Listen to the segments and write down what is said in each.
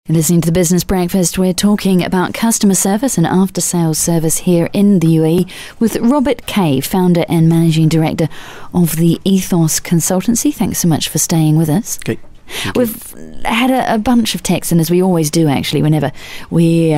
Listening to the Business Breakfast, we're talking about customer service and after-sales service here in the UAE with Robert Keay, founder and managing director of the Ethos Consultancy. Thanks so much for staying with us. Okay. We've had a bunch of texts, and as we always do actually whenever we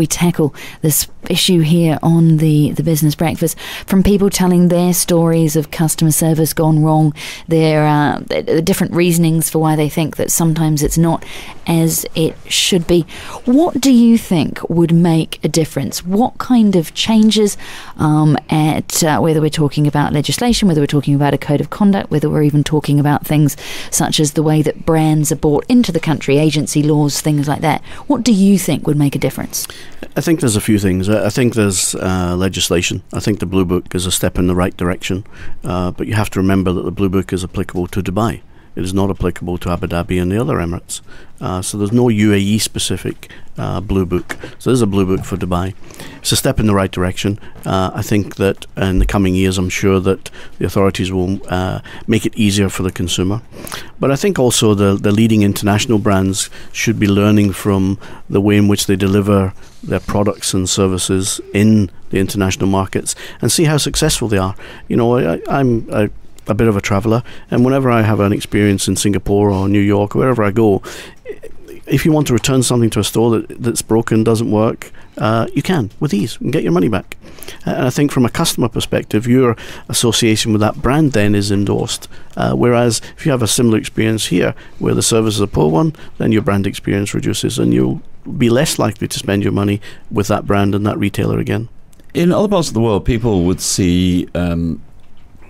tackle this issue here on the Business Breakfast, from people telling their stories of customer service gone wrong, their different reasonings for why they think that sometimes it's not as it should be. What do you think would make a difference? What kind of changes whether we're talking about legislation, whether we're talking about a code of conduct, whether we're even talking about things such as the way that brands are brought into the country, agency laws, things like that. What do you think would make a difference? I think there's a few things. I think there's legislation. I think the Blue Book is a step in the right direction, but you have to remember that the Blue Book is applicable to Dubai. It is not applicable to Abu Dhabi and the other Emirates. So there's no UAE-specific Blue Book. So there's a Blue Book for Dubai. It's a step in the right direction. I think that in the coming years, I'm sure that the authorities will make it easier for the consumer. But I think also the leading international brands should be learning from the way in which they deliver their products and services in the international markets and see how successful they are. You know, I'm a bit of a traveller, and whenever I have an experience in Singapore or New York or wherever I go, if you want to return something to a store that's broken, doesn't work, you can with ease and get your money back. And I think from a customer perspective, your association with that brand then is endorsed, whereas if you have a similar experience here where the service is a poor one, then your brand experience reduces and you'll be less likely to spend your money with that brand and that retailer again. In other parts of the world, people would see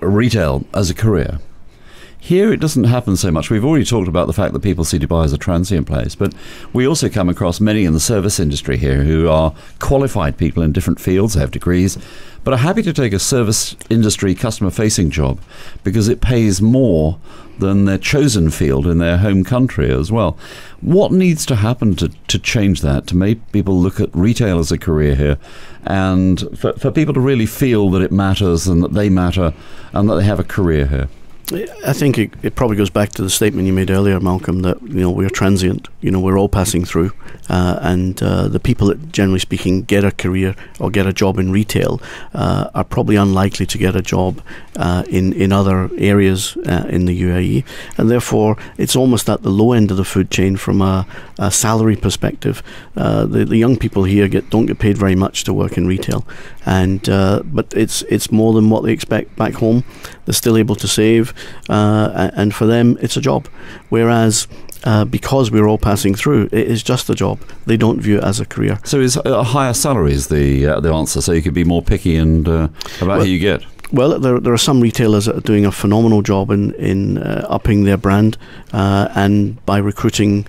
retail as a career. Here it doesn't happen so much. We've already talked about the fact that people see Dubai as a transient place, but we also come across many in the service industry here who are qualified people in different fields, have degrees, but are happy to take a service industry customer-facing job because it pays more than their chosen field in their home country as well. What needs to happen to change that, to make people look at retail as a career here, and for people to really feel that it matters and that they matter and that they have a career here? I think it probably goes back to the statement you made earlier, Malcolm, that we're transient. We're all passing through, and the people that, generally speaking, get a career or get a job in retail are probably unlikely to get a job in other areas in the UAE, and therefore it's almost at the low end of the food chain from a salary perspective. The young people here don't get paid very much to work in retail, and but it's more than what they expect back home. They're still able to save, and for them it's a job, whereas because we're all passing through, it is just a job. They don't view it as a career. So is a higher salary is the answer, so you could be more picky and about who you get? Well, there are some retailers that are doing a phenomenal job in upping their brand and by recruiting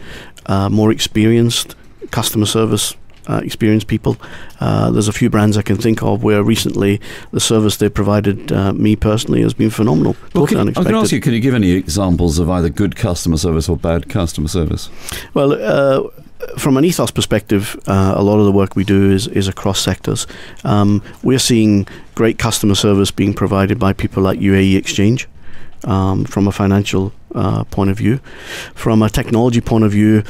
more experienced customer service experienced people. There's a few brands I can think of where recently the service they provided me personally has been phenomenal. Well, totally unexpected. I can ask you, can you give any examples of either good customer service or bad customer service? Well, from an Ethos perspective, a lot of the work we do is across sectors. We're seeing great customer service being provided by people like UAE Exchange from a financial point of view. From a technology point of view,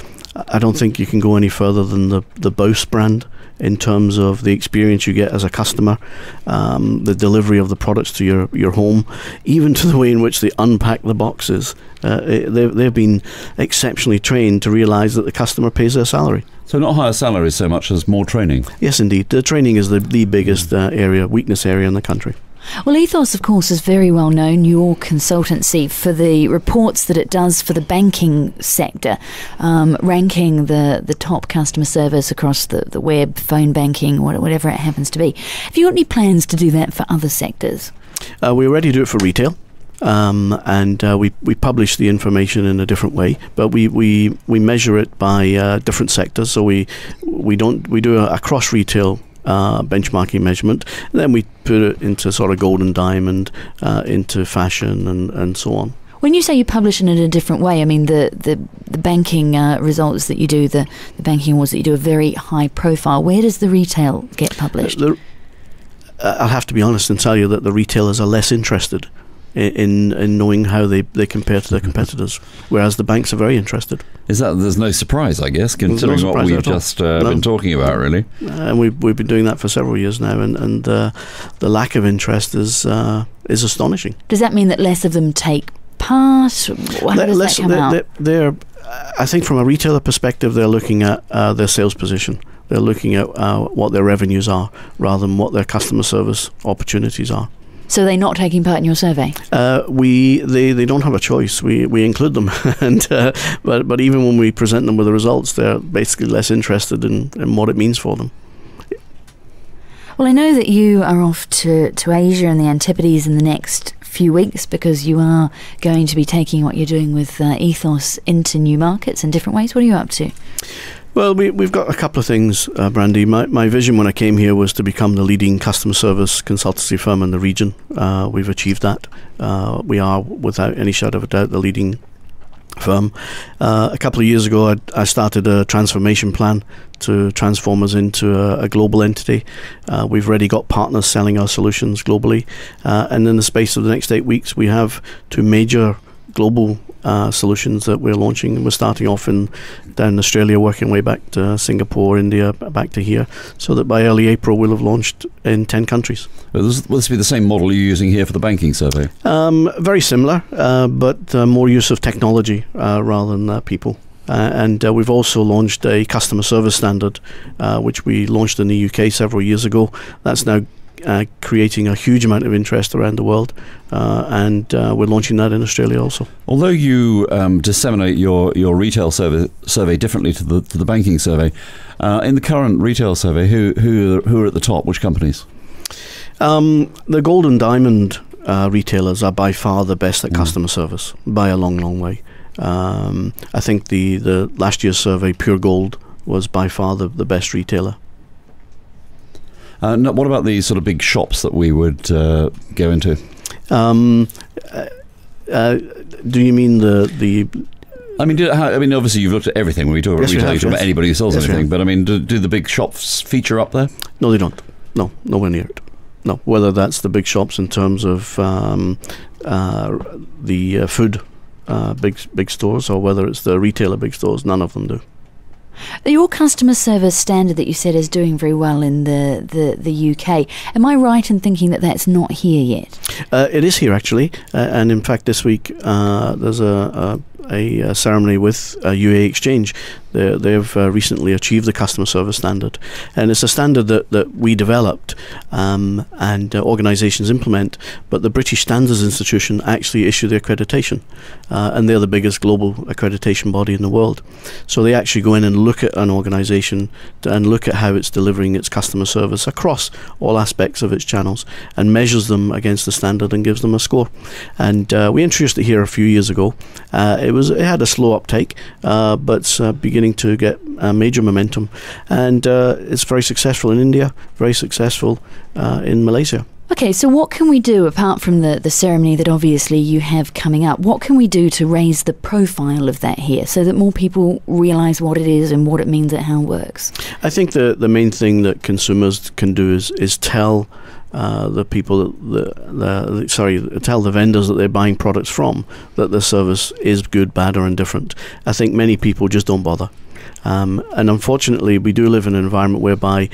I don't think you can go any further than the Bose brand in terms of the experience you get as a customer, the delivery of the products to your home, even to the way in which they unpack the boxes. They've been exceptionally trained to realise that the customer pays their salary. So not higher salaries so much as more training? Yes, indeed. The training is the biggest weakness area in the country. Well, Ethos, of course, is very well known, your consultancy, for the reports that it does for the banking sector, ranking the top customer service across the web, phone banking, whatever it happens to be. Have you got any plans to do that for other sectors? We already do it for retail. And we publish the information in a different way, but we measure it by different sectors. So we do a cross retail benchmarking measurement, and then we put it into sort of gold and diamond, into fashion and so on. When you say you publish it in a different way, I mean the banking results that you do, the banking awards that you do are very high profile. Where does the retail get published? I'll have to be honest and tell you that the retailers are less interested in knowing how they compare to their competitors, whereas the banks are very interested. There's no surprise, I guess, considering what we've just been talking about, really. And we've been doing that for several years now, and the lack of interest is astonishing. Does that mean that less of them take part? How does that come out? I think from a retailer perspective, they're looking at their sales position. They're looking at what their revenues are rather than what their customer service opportunities are. So they're not taking part in your survey? They don't have a choice. We include them, but even when we present them with the results, they're basically less interested in what it means for them. Well, I know that you are off to Asia and the Antipodes in the next few weeks, because you are going to be taking what you're doing with Ethos into new markets in different ways. What are you up to? Well, we've got a couple of things, Brandy. My vision when I came here was to become the leading customer service consultancy firm in the region. We've achieved that. We are, without any shadow of a doubt, the leading firm. A couple of years ago, I started a transformation plan to transform us into a global entity. We've already got partners selling our solutions globally, and in the space of the next 8 weeks, we have 2 major global solutions that we're launching. We're starting off down in Australia, working way back to Singapore, India, back to here, so that by early April we'll have launched in 10 countries. Will this be the same model you're using here for the banking survey? Very similar, but more use of technology rather than people. And we've also launched a customer service standard, which we launched in the UK several years ago. That's now creating a huge amount of interest around the world, and we're launching that in Australia also. Although you disseminate your retail survey differently to the banking survey, in the current retail survey, who are at the top? Which companies? The gold and diamond retailers are by far the best at customer service by a long way. I think the last year's survey, Pure Gold, was by far the best retailer. What about the sort of big shops that we would go into? Do you mean the? I mean, obviously you've looked at everything when we talk about retail. You talk about anybody who sells anything, but I mean, do the big shops feature up there? No, they don't. No, nowhere near it. No, whether that's the big shops in terms of the food big stores, or whether it's the retailer big stores, none of them do. Your customer service standard that you said is doing very well in the UK. Am I right in thinking that that's not here yet? It is here, actually. And in fact, this week there's a ceremony with UA Exchange. They've recently achieved the customer service standard. And it's a standard that we developed and organisations implement, but the British Standards Institution actually issue the accreditation. And they're the biggest global accreditation body in the world. So they actually go in and look at an organisation and look at how it's delivering its customer service across all aspects of its channels and measures them against the standard and gives them a score. And we introduced it here a few years ago. It had a slow uptake, but it's beginning to get major momentum, and it's very successful in India, very successful in Malaysia. Okay, so what can we do, apart from the ceremony that obviously you have coming up, what can we do to raise the profile of that here so that more people realise what it is and what it means and how it works? I think the main thing that consumers can do is tell the people, tell the vendors that they're buying products from that the service is good, bad or indifferent. I think many people just don't bother. And unfortunately, we do live in an environment whereby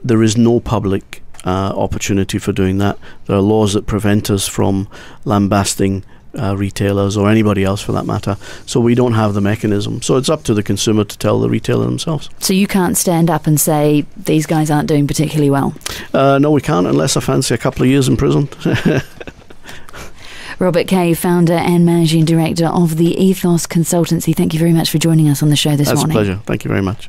there is no public opportunity for doing that. There are laws that prevent us from lambasting retailers or anybody else for that matter, so we don't have the mechanism. So it's up to the consumer to tell the retailer themselves. So you can't stand up and say these guys aren't doing particularly well? No, we can't, unless I fancy a couple of years in prison. Robert Keay, founder and managing director of the Ethos Consultancy, thank you very much for joining us on the show this morning. That's a pleasure. Thank you very much.